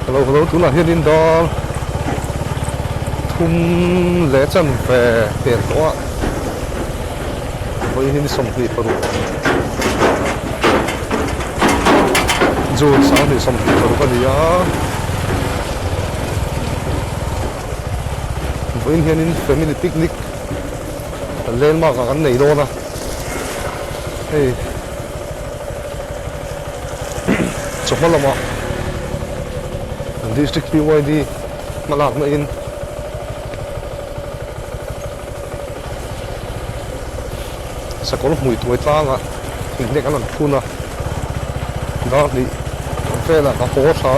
Hello tu là hiện in đó thum lẽ chân về tiền đó với hiện sông đi vào dù sao thì sông đi vào cái gì á với hiện in family picnic lên mà cả này đâu nè hey chụp mà làm district BYD mà lạc mà in sa có mùi tuổi ta ngạ hình như cái lần phun à đó thì về là có phố sa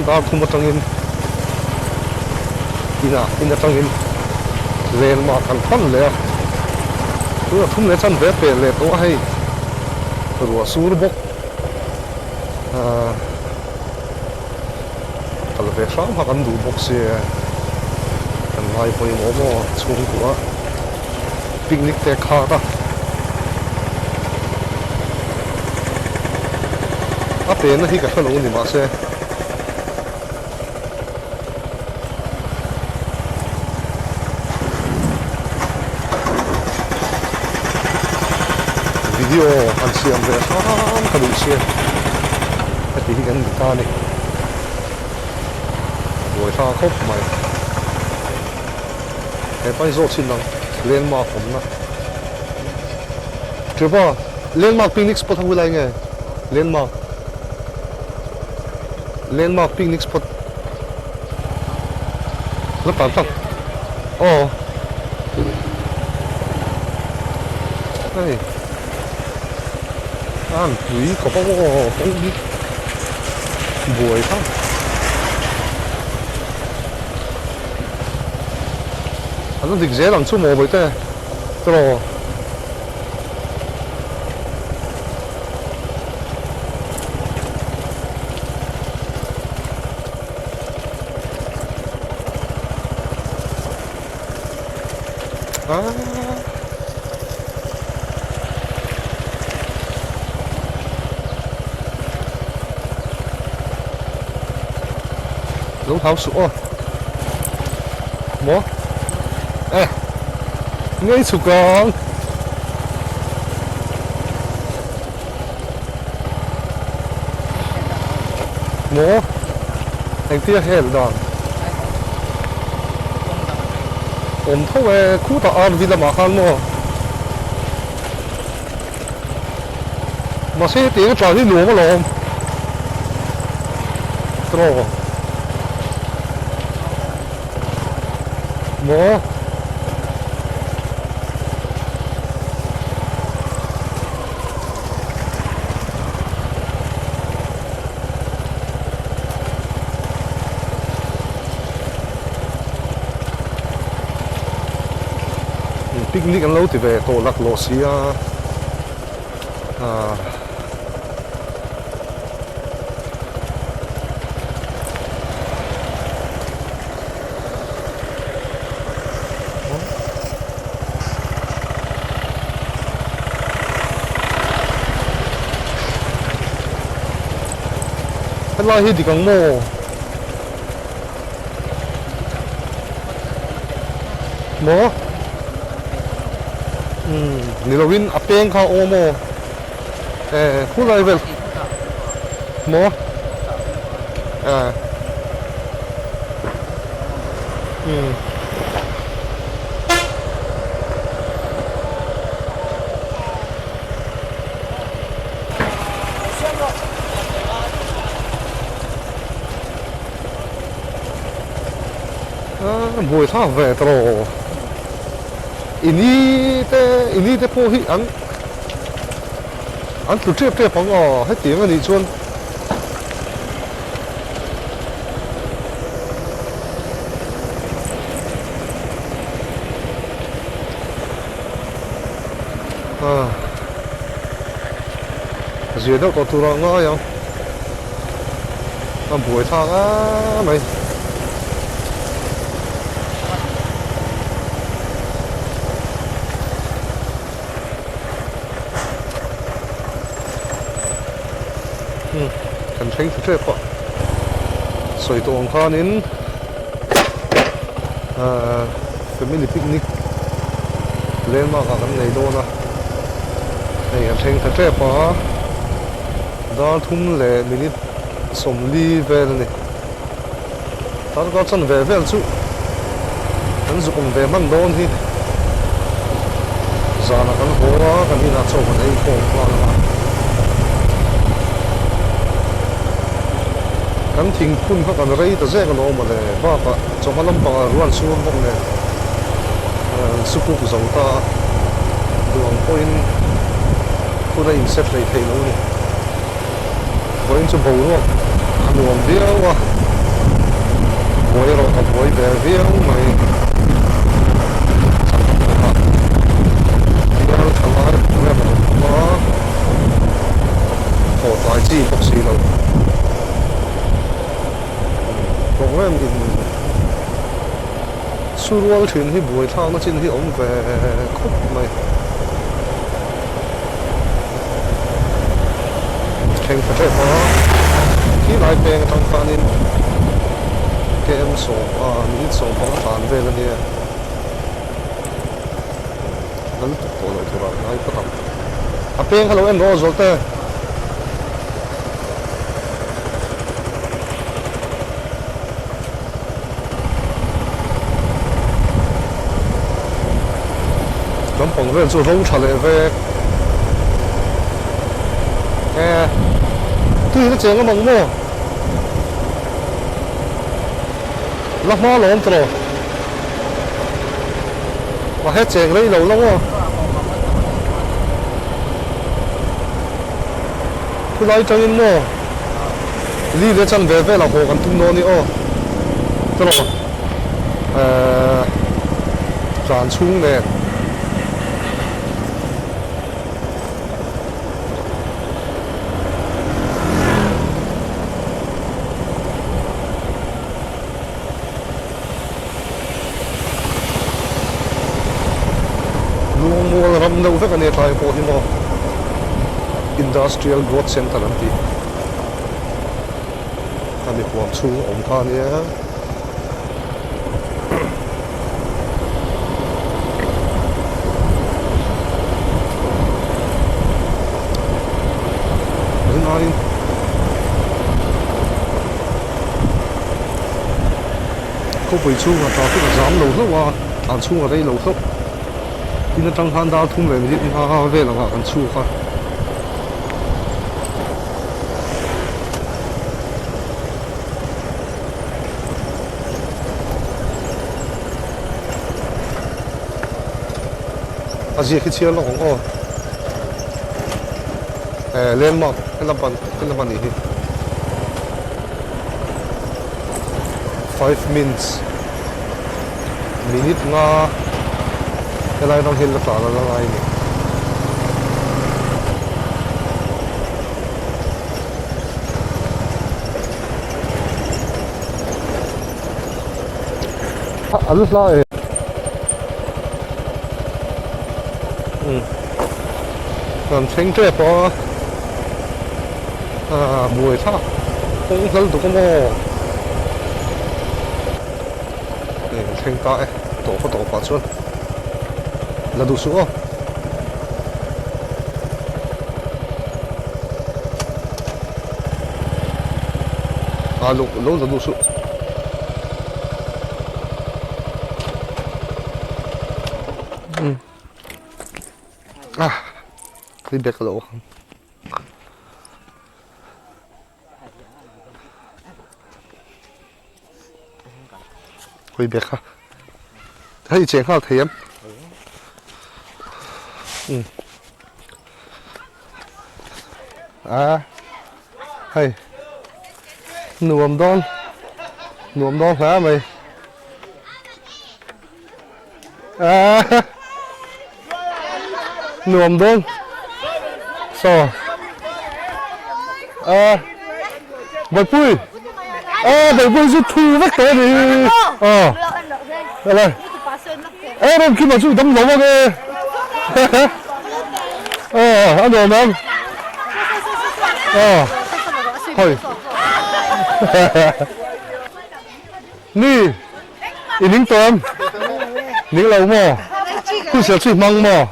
đó không có trong in in là trong in lên mà cần phân lệ cứ là không lệ chân về về lệ to hay rồi xuống bốc kalau về sáng hoặc ăn đủ bốc xe cần lại phải mua xuống của picnic te khá ta tiền nó hi cả luôn thì mà xe video anh xem về sáng cả đủ xe thì hi gần ta này rồi sao khóc mày cái phải rốt xin năng lên mà cũng na chưa bao lên mà picnic spot không lại nghe lên mà landmark picnic spot nó tạm tạm đây ăn quý có bao nhiêu cũng đi buổi thôi anh định dễ làm số mồ với thế rồi lỗ tháo sữa bố ngay sụp con bố anh tia hết rồi ôm thâu về khu tàu ăn vì là mà ăn mà xe tiếng trò đi lúa mà lồm rồi bố picnic ăn lâu thì về tổ lạc lộ xí cái lai thì càng mò nilawin apeng kha omo khu lai vel mo buổi sáng về rồi ini te po hi an tu trip te pang hết tiếng anh đi chuan duyên đâu có tu ra ngó không buổi sáng mày Ừ. kan theng thre pa soi tong khanin family picnic lên mà cả cái này đâu nè này anh thấy thật đẹp quá đó thung lệ mình sống đi về này ta có chân về chú anh dùng về mang đón thì giờ là cái hồ cái gì là chỗ cái này cũng qua là cái thình phun các cái này ta dễ cái lỗ mà này ba cái chỗ mà lâm bằng ruộng xuống bông này sức của dòng ta đường point tôi đây xếp lại thấy nó này với những bầu luôn ăn uống béo à với rồi tập với bé béo mày béo thằng ấy béo mà có tài chi bác sĩ đâu còn em thì suy luận chuyện thì buổi thang nó trên thì ông về khúc mày khen phải thế mà khi lại bèn thằng phan in cái em số mình số bằng phản về là nè nó lúc tổ lại thôi rồi nói có thằng bèn hello em rồi thế咁旁邊做通出嚟嘅，對得正嘅夢麼？落馬浪咗，話係正呢路咯喎，佢來咗咩？呢啲真係飛落河咁多呢哦，得咯，賺錢嘅。Ram đâu phải cái này thay bộ thì mà industrial growth center làm gì, anh ấy quảng chú ông ta này, cái này, có phải chú mà ta cứ giảm lâu thôi mà, anh chú ở đây lâu thôi. Ini tang han da thum le ni ha ve la ga kan chu kha aji khi chia lo ko lên mà cái làm ban ni 5 minutes minute nga cái này nó hiện là tao là lại này alles lại còn sinh trẻ có mùi thác cũng rất là có mồ để sinh tại tổ phát xuân là đủ số lúc là đủ số đi bẹt lỗ quay bẹt ha thấy chuyện khác thì em hay nuông đón hả mày nuông đón sao bạch bùi bạch bùi giúp thu vắt cái đi rồi em khi mà chú đâm lỗ cái ăn đồ không thôi nè in những tôm những lâu mò cứ sợ suy măng mò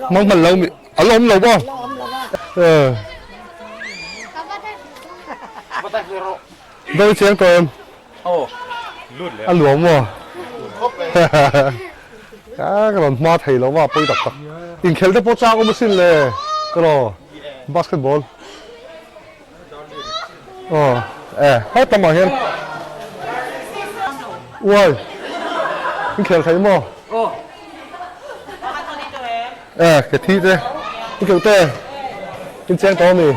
măng mình lâu ở lâu lâu bao đâu chén tôm ăn lúa mò cái lần ma thầy lâu mà bơi đập in खेलते पोचा को मशीन ले करो basketball hết tầm mà hiền ui in खेल thấy mò cái thi thế in खेल tê in chén to mì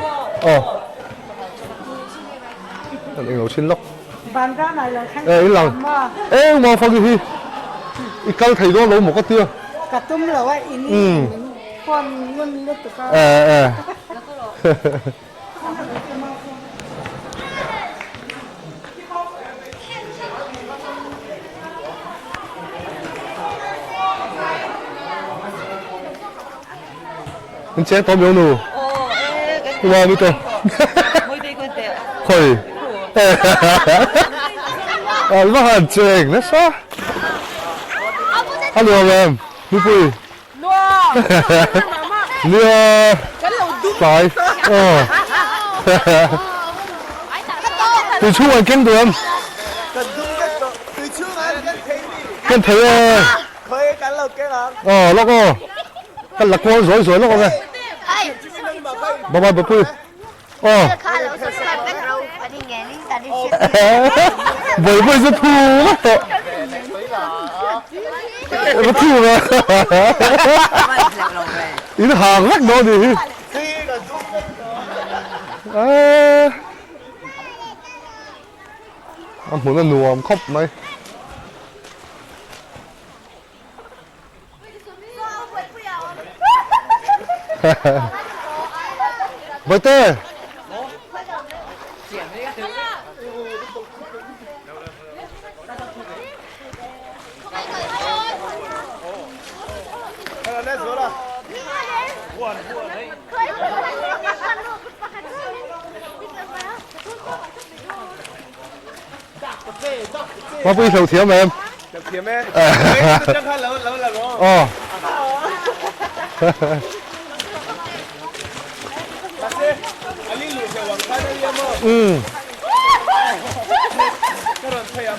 anh ngồi xin lóc in lòng mà phong gìอีกเกาไทยก็รู้หมดก็เตี้ยกระตุ้มเหรอว่าอินคนเงินเล็กตัวก็มันเจ๊ตัวเมียวหนูว่าไม่ตัวคอยว่าหันเจ๋งนะซะHello em, Bùi Bùi. Lừa. Phải. Từ chú anh kinh đường. Kinh thấy nó có. Cái lạc con rối nó có kìa. Bye bye Bùi Bùi. Bùi Bùi rất thú lắm. Nó thua rồi. Ý nó hàng lắc đó đi. Anh muốn là nuông khóc này. Vậy tê. Có bữa đầu thiếu mà em. Đầu thiếu em. Chắc khá lâu là đúng không? Anh đi lùi theo hoàng thái đây em ơi. Cái đoạn thay em.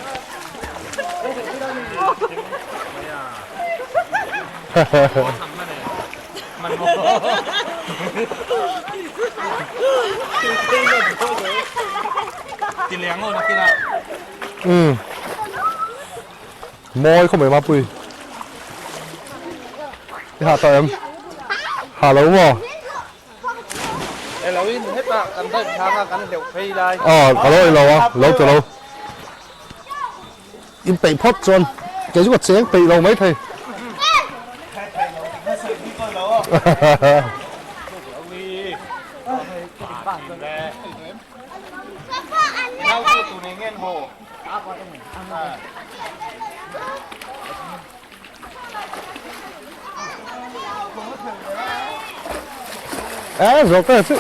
Tiền lẻ ngon là kia nào. Môi không phải ma bùi. Đi hạ tao em. Hạ lâu mà. Em lâu in hết bạn, cầm tay thang cắn đều phi đây. Ở lâu lâu à, lâu từ lâu. In bị phốt trơn. Cái chút chén bị lâu mấy thầy. Rồi cái chứ.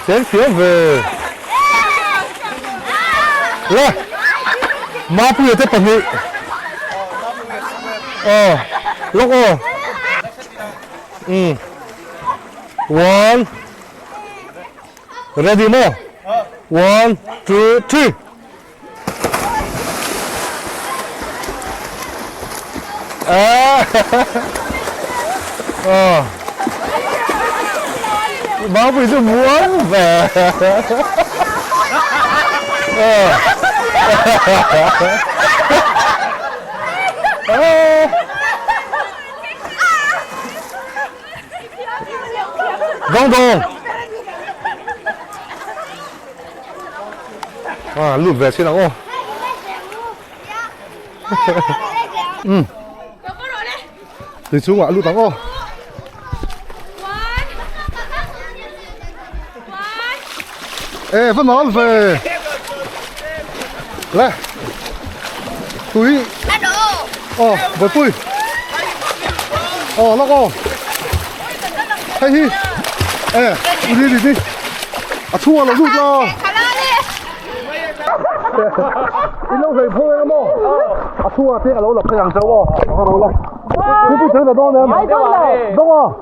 Chén phía về. Rồi. Ma bùi tới phần nghị. Lúc One. Ready more. 1, 2, 3. Má bùi rất muốn về. Vâng đồ. Lụt về trên nào. Từ xuống ạ, lụt tắng. Ê, vẫn nói về. Lại. Túi. Với túi. Nó có. Hay hi. đi à thua là rút lo đi lâu rồi phơi em mò à thua thế là lâu lập cái hàng châu mò nó lâu lắm cái bút chữ là đó nè đúng không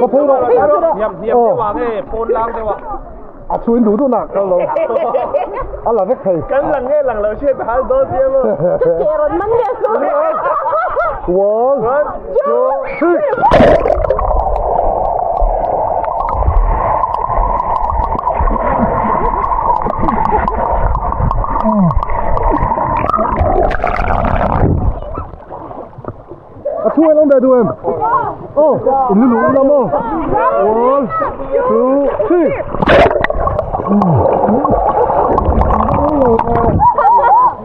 nó phơi rồi nhầmว่าcái phôn lang thế ạ à chuyến đủ nè cái lâu à là vết thầy cái lần đầu chơi phải đôi xe luôn chơi rồi mình nghe xuống one two three thu em không để thu em in lulu lắm không one two three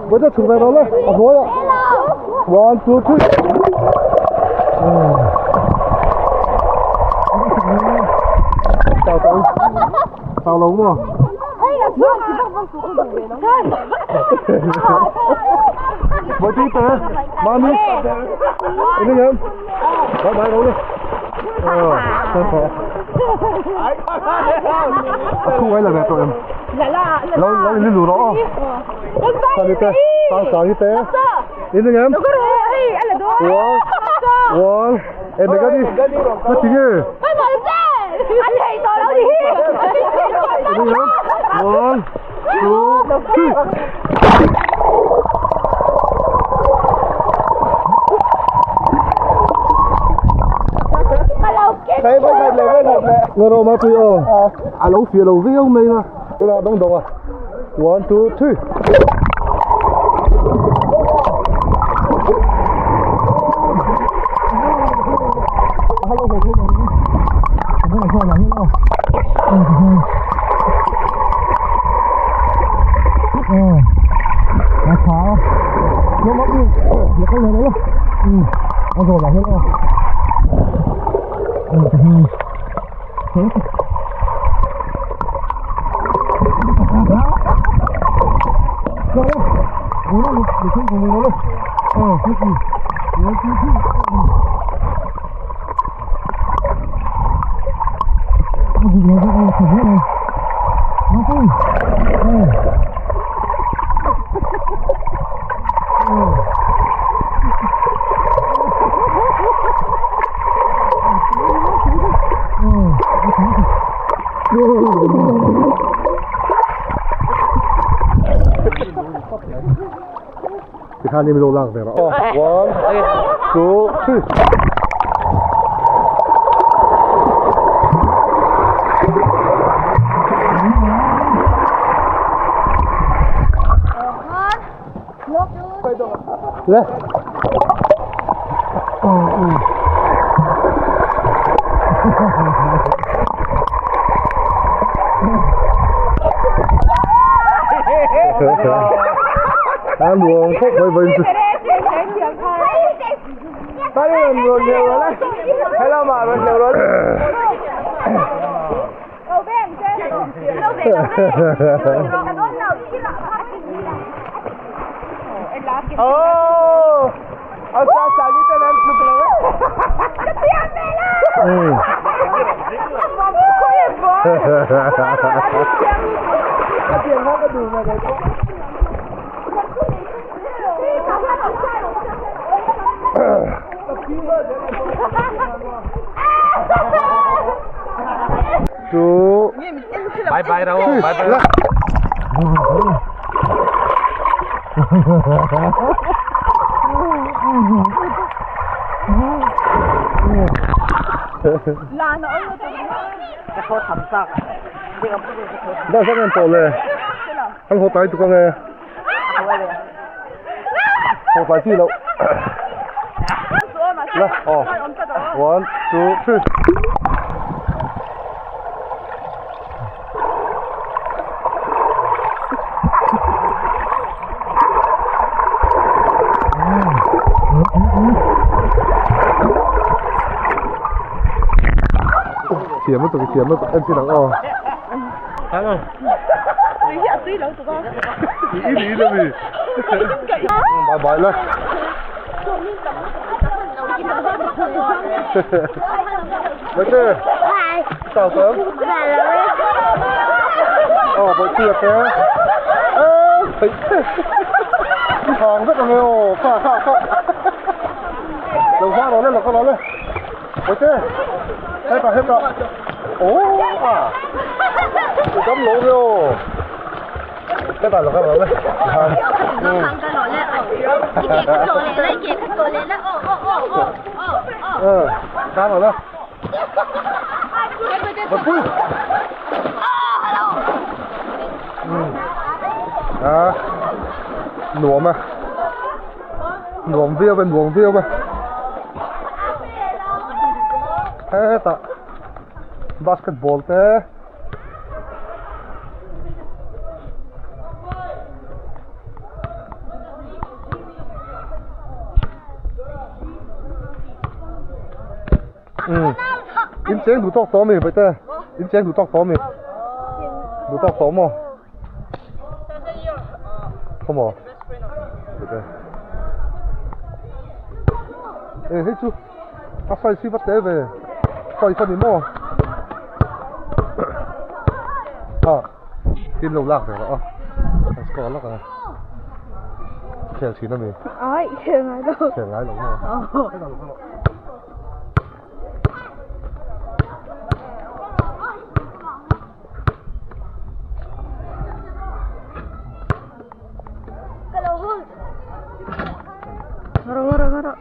bây giờ chụp về đó lên thôi ạ one two three tao lống mà với tí tớ ba mươi ini em bye bye đâu đi thu ấy là về tụi em lâu đi lù đó sao đi té sao đi té ini em one em đừng có đi nó chỉ như anh thầy tôi đâu đi ini em one two three thấy với thật lẹ người đâu mà tôi à lâu phía lâu với ông mình mà tôi là đông đông à one two three nó mất đi nó không nữa nó rồi là hết rồi thì hai em lô lăng về đó one two three lên ăn luồng khóc với tao đi làm ruột nhiều rồi đấy hay là mà ruột nhiều rồi sao sao đi tới em chụp lên tiền nó có đủ mà đấy chú bye bye đâu bye bye là nó cái kho thầm sắc đã sắp em tổ lên anh hồ tay tụi con nghe hồ tay chi đâu là one two three Chiếm nó tụi em chưa đắng Thắng rồi tí nữa tụi con ý là gì bài bài lên Bye. chào sớm. Bởi tiệc kìa. Thấy hàng rất là nhiều. Khả. Đầu hoa nó lên là con nó lên. Ôi thế. Hết cả. Ồ, à. Cấm lỗ vô. Cái này là con nó lên. Nó thằng cái nó lên. Chị kể cái đồ lên đấy, kể cái đồ lên đó. Cá nó lên. Bật vui. Nuồm à. Nuồm viêu bên. Thế ta. Basketball thế. In chén đủ tóc xóm mình vậy ta. In chén đủ tóc xóm mình. Đủ tóc xóm mà. Không à? Vậy ta. Ê, hết chú. Xoay xí bắt tế về. Xoay phân đến mò. Tin lồng lạc rồi đó. Có lắc à. Kèo chín là mình. Ôi, kêu ngái đâu. Kèo ngái lồng rồi. Ngaro.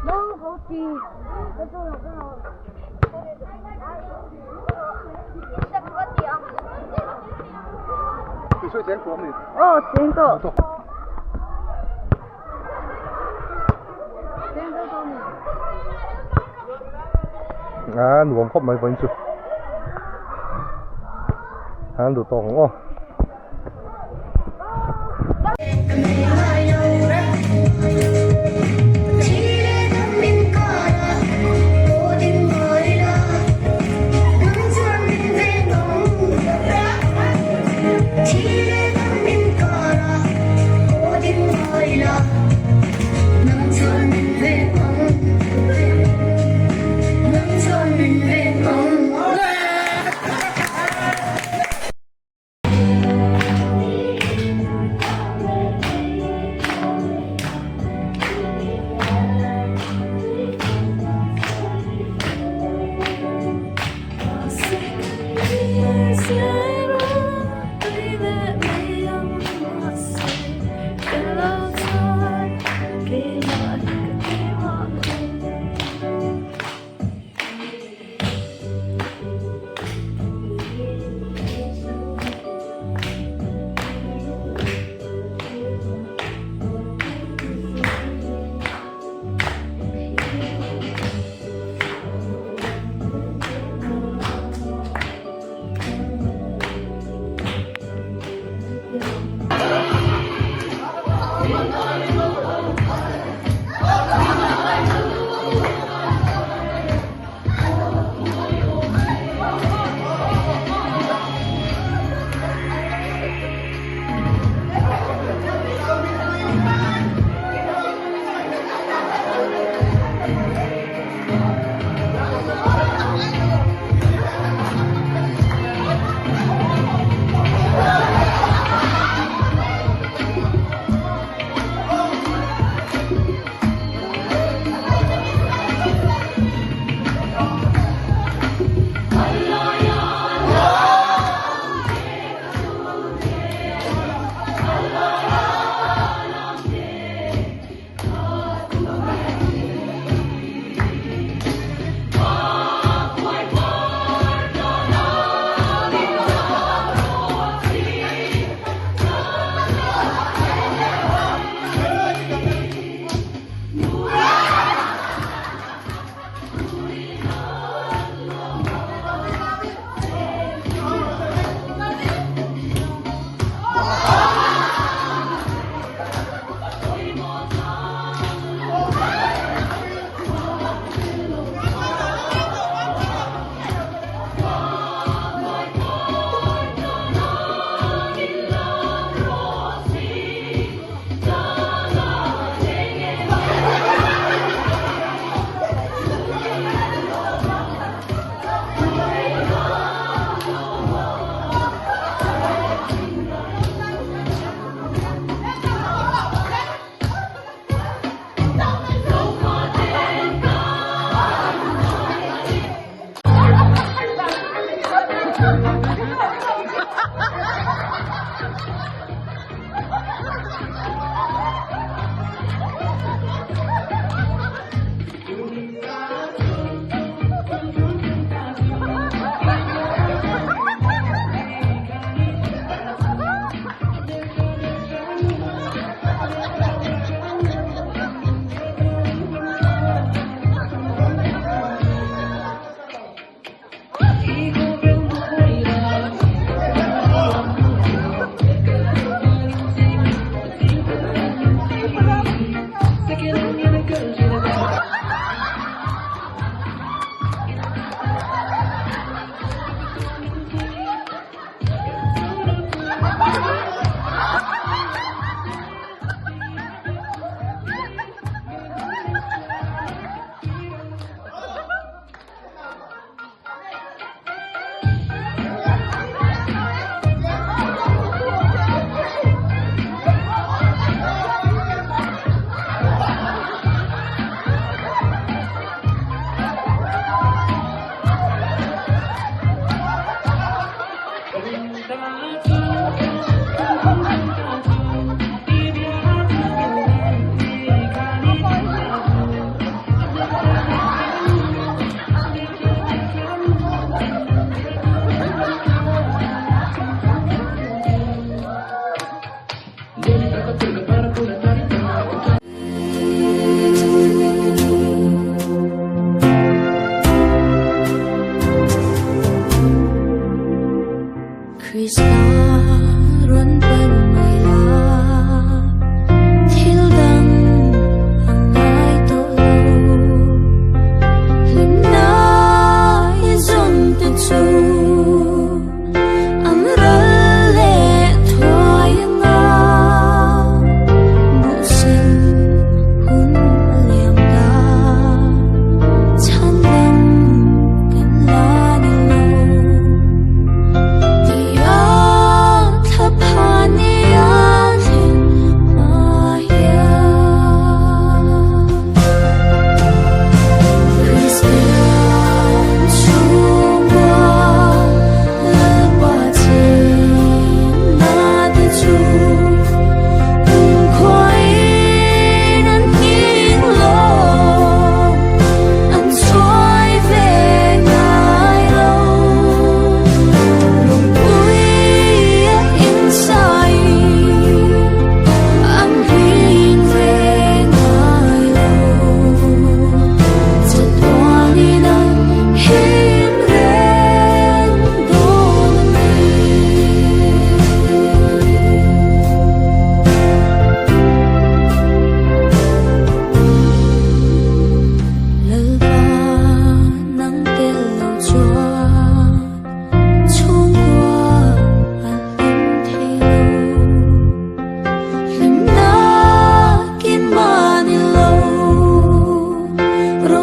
No, go đi. Thì xoay chén của mình. Chén cậu. Nuồm khóc mấy vẫn chưa. Đủ to không?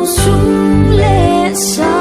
súng lệ xa